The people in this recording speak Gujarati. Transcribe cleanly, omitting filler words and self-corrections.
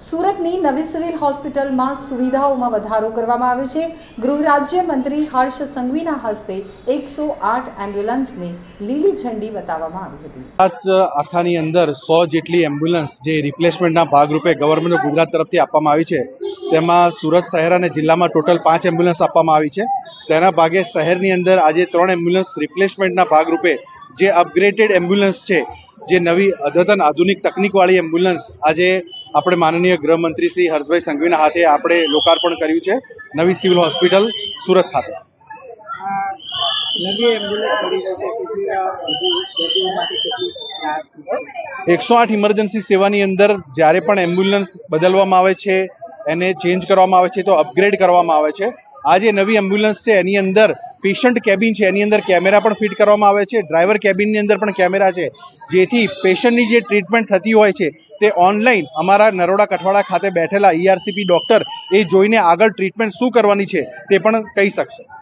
સુરતની નવી સિવિલ હોસ્પિટલમાં સુવિધાઓમાં વધારો કરવામાં આવ્યો છે। ગૃહ રાજ્ય મંત્રી હર્ષ સંઘવીના હસ્તે 108 એમ્બ્યુલન્સને લીલી ઝંડી બતાવવામાં આવી હતી। આખાની અંદર 100 જેટલી એમ્બ્યુલન્સ જે રિપ્લેસમેન્ટના ભાગરૂપે ગવર્મેન્ટ ઓફ ગુજરાત તરફથી આપવામાં આવી છે, તેમાં સુરત શહેર અને જિલ્લામાં ટોટલ 5 એમ્બ્યુલન્સ આપવામાં આવી છે। તેના ભાગે શહેરની અંદર આજે 3 એમ્બ્યુલન્સ રિપ્લેસમેન્ટના ભાગરૂપે જે અપગ્રેડેડ એમ્બ્યુલન્સ છે, જે નવી અદ્યતન આધુનિક તકનીકવાળી એમ્બ્યુલન્સ આજે આપણે માનનીય ગૃહમંત્રી શ્રી હર્ષભાઈ સંઘવીના હાથે આપણે લોકાર્પણ કર્યું છે નવી સિવિલ હોસ્પિટલ સુરત ખાતે। 108 ઇમરજન્સી સેવાની અંદર જ્યારે પણ એમ્બ્યુલન્સ બદલવામાં આવે છે, એને ચેન્જ કરવામાં આવે છે તો અપગ્રેડ કરવામાં આવે છે। આ જે નવી એમ્બ્યુલન્સ છે એની અંદર પેશન્ટ કેબિન છે, એની અંદર કેમેરા પણ ફિટ કરવામાં આવે છે, ડ્રાઈવર કેબિનની અંદર પણ કેમેરા છે, જેથી પેશન્ટની જે ટ્રીટમેન્ટ થતી હોય છે તે ઓનલાઈન અમારા નરોડા કઠવાડા ખાતે બેઠેલા ERCP ડૉક્ટર એ જોઈને આગળ ટ્રીટમેન્ટ શું કરવાની છે તે પણ કહી શકશે।